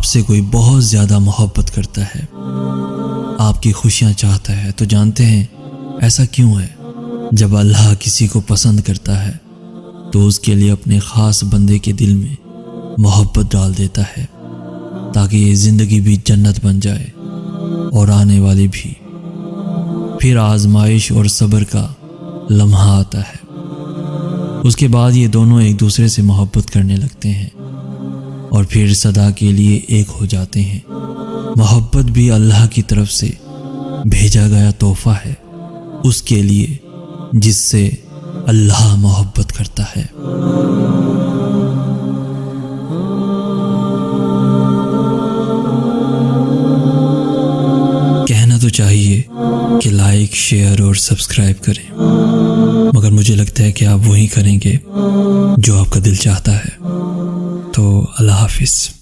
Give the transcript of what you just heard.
आपसे कोई बहुत ज़्यादा मोहब्बत करता है, आपकी खुशियाँ चाहता है, तो जानते हैं ऐसा क्यों है? जब अल्लाह किसी को पसंद करता है तो उसके लिए अपने ख़ास बंदे के दिल में मोहब्बत डाल देता है, ताकि ये ज़िंदगी भी जन्नत बन जाए और आने वाली भी। फिर आजमाइश और सब्र का लम्हा आता है। उसके बाद ये दोनों एक दूसरे से मोहब्बत करने लगते हैं और फिर सदा के लिए एक हो जाते हैं। मोहब्बत भी अल्लाह की तरफ से भेजा गया तोहफा है उसके लिए जिससे अल्लाह मोहब्बत करता है। कहना तो चाहिए कि लाइक, शेयर और सब्सक्राइब करें, मगर मुझे लगता है कि आप वही करेंगे जो आपका दिल चाहता है। तो अल्लाह हाफिज़।